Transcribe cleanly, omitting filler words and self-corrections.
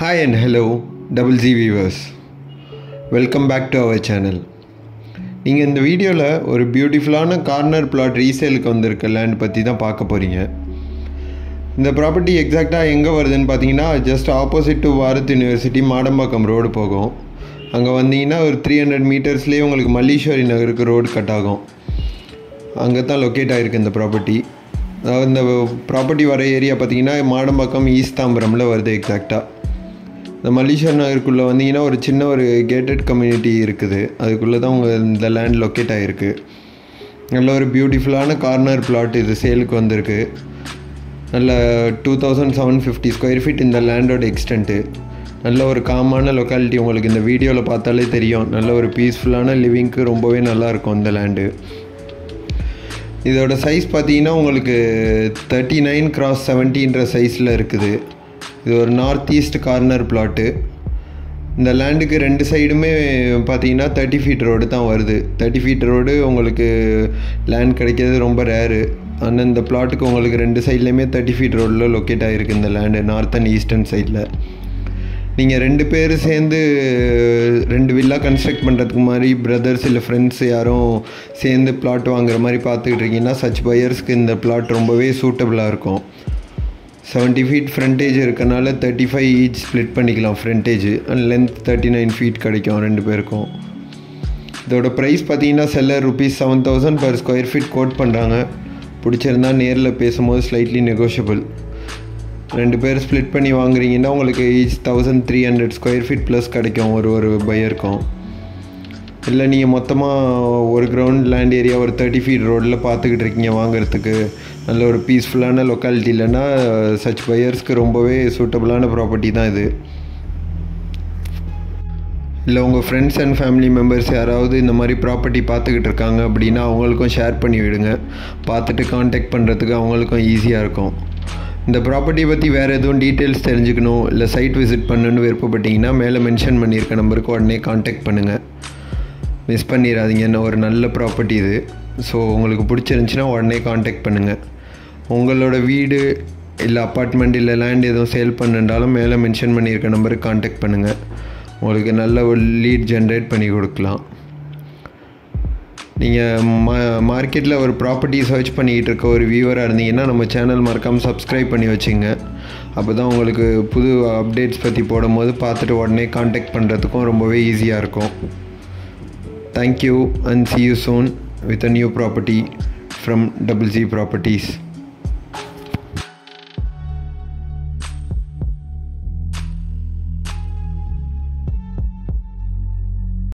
Hi and hello, Double Z viewers. Welcome back to our channel. நீங்கள் இந்த வீடியோவில் ஒரு பியூட்டிஃபுல்லான கார்னர் பிளாட் ரீசேலுக்கு வந்திருக்க லேண்ட் பற்றி தான் பார்க்க போகிறீங்க. இந்த ப்ராப்பர்ட்டி எக்ஸாக்டாக எங்கே வருதுன்னு பார்த்தீங்கன்னா just opposite to Bharat university Madambakkam road போகும். அங்கே வந்தீங்கன்னா ஒரு 300 மீட்டர்ஸ்லேயே உங்களுக்கு மல்லீஸ்வரி நகருக்கு ரோடு கட் ஆகும். அங்கே தான் லொக்கேட் ஆகிருக்கு இந்த ப்ராப்பர்ட்டி. அதாவது இந்த ப்ராப்பர்ட்டி வர ஏரியா பார்த்தீங்கன்னா மாடம்பாக்கம் ஈஸ்ட் தாம்பரமில் வருது எக்ஸாக்டாக. இந்த மல்லீஸ்வரி நகருக்குள்ளே வந்தீங்கன்னா ஒரு சின்ன ஒரு கேட்டட் கம்யூனிட்டி இருக்குது. அதுக்குள்ளே தான் உங்கள் இந்த லேண்ட் லொக்கேட் ஆகிருக்கு. நல்ல ஒரு பியூட்டிஃபுல்லான கார்னர் பிளாட் இது சேலுக்கு வந்திருக்கு. நல்ல 2750 ஸ்கொயர் ஃபீட் இந்த லேண்டோட எக்ஸ்டென்ட்டு. நல்ல ஒரு காமான லொக்காலிட்டி, உங்களுக்கு இந்த வீடியோவில் பார்த்தாலே தெரியும். நல்ல ஒரு பீஸ்ஃபுல்லான லிவிங்க்கு ரொம்பவே நல்லாயிருக்கும் இந்த லேண்டு. இதோட சைஸ் பார்த்தீங்கன்னா உங்களுக்கு 39x70 சைஸில் இருக்குது. இது ஒரு நார்த் ஈஸ்ட் கார்னர் பிளாட்டு. இந்த லேண்டுக்கு ரெண்டு சைடுமே பார்த்தீங்கன்னா 30 ஃபீட் ரோடு தான் வருது. 30 ஃபீட் ரோடு உங்களுக்கு லேண்ட் கிடைக்கிறது ரொம்ப ரேரு. ஆனால் இந்த பிளாட்டுக்கு உங்களுக்கு ரெண்டு சைட்லேயுமே 30 ஃபீட் ரோடில் லொக்கேட் ஆகிருக்கு இந்த லேண்டு, நார்த் அண்ட் ஈஸ்டர்ன் சைடில். நீங்கள் ரெண்டு பேர் சேர்ந்து ரெண்டு வில்லா கன்ஸ்ட்ரக்ட் பண்ணுறதுக்கு மாதிரி பிரதர்ஸ் இல்லை ஃப்ரெண்ட்ஸ் யாரும் சேர்ந்து பிளாட் வாங்குற மாதிரி பார்த்துக்கிட்டு இருக்கீங்கன்னா சச் பையர்ஸ்க்கு இந்த பிளாட் ரொம்பவே சூட்டபுளாக இருக்கும். 70 ஃபீட் ஃப்ரண்டேஜ் இருக்கனால 35 ஈச் ஸ்ப்ளிட் பண்ணிக்கலாம் ஃப்ரண்டேஜ், அண்ட் லென்த் 39 ஃபீட் கிடைக்கும் ரெண்டு பேருக்கும். இதோட ப்ரைஸ் பார்த்தீங்கன்னா seller ₹7,000 per square feet quote பண்ணுறாங்க. பிடிச்சிருந்தா நேரில் பேசும்போது ஸ்லைட்லி நெகோஷியபிள். ரெண்டு பேர் ஸ்ப்ளிட் பண்ணி வாங்குறீங்கன்னா உங்களுக்கு ஈச் 1300 ஸ்கொயர் ஃபீட் ப்ளஸ் கிடைக்கும் ஒரு பையருக்கும். இல்லை நீங்கள் மொத்தமாக ஒரு கிரவுண்ட் லேண்ட் ஏரியா ஒரு 30 ஃபீட் ரோடில் பார்த்துக்கிட்டு இருக்கீங்க வாங்குறதுக்கு, நல்ல ஒரு பீஸ்ஃபுல்லான லொக்காலிட்டி இல்லைன்னா சச் பையர்ஸ்க்கு ரொம்பவே சூட்டபுளான ப்ராப்பர்ட்டி தான் இது. இல்லை உங்கள் ஃப்ரெண்ட்ஸ் அண்ட் ஃபேமிலி மெம்பர்ஸ் யாராவது இந்த மாதிரி ப்ராப்பர்ட்டி பார்த்துக்கிட்டு இருக்காங்க அப்படின்னா அவங்களுக்கும் ஷேர் பண்ணி விடுங்க. பார்த்துட்டு காண்டாக்ட் பண்ணுறதுக்கு அவங்களுக்கும் ஈஸியாக இருக்கும். இந்த ப்ராப்பர்ட்டி பற்றி வேறு எதுவும் டீட்டெயில்ஸ் தெரிஞ்சுக்கணும் இல்லை சைட் விசிட் பண்ணணுன்னு விருப்பப்பட்டீங்கன்னா மேலே மென்ஷன் பண்ணியிருக்க நம்பருக்கு உடனே காண்டாக்ட் பண்ணுங்கள். மிஸ் பண்ணிடாதீங்க, ஒரு நல்ல ப்ராப்பர்ட்டி இது. ஸோ உங்களுக்கு பிடிச்சிருந்துச்சின்னா உடனே காண்டாக்ட் பண்ணுங்கள். உங்களோட வீடு இல்லை அப்பார்ட்மெண்ட் இல்லை லேண்ட் எதுவும் சேல் பண்ணுறாலும் மேலே மென்ஷன் பண்ணியிருக்க நம்பருக்கு காண்டாக்ட் பண்ணுங்கள். உங்களுக்கு நல்ல ஒரு லீட் ஜென்ரேட் பண்ணி கொடுக்கலாம். நீங்கள் மார்க்கெட்டில் ஒரு ப்ராப்பர்ட்டி சர்ச் பண்ணிக்கிட்டு இருக்க ஒரு வியூவராக இருந்தீங்கன்னா நம்ம சேனல் மறக்காமல் சப்ஸ்கிரைப் பண்ணி வச்சுங்க. அப்போ தான் உங்களுக்கு புது அப்டேட்ஸ் பற்றி போடும்போது பார்த்துட்டு உடனே காண்டாக்ட் பண்ணுறதுக்கும் ரொம்பவே ஈஸியாக இருக்கும். Thank you and see you soon with a new property from Double Z Properties.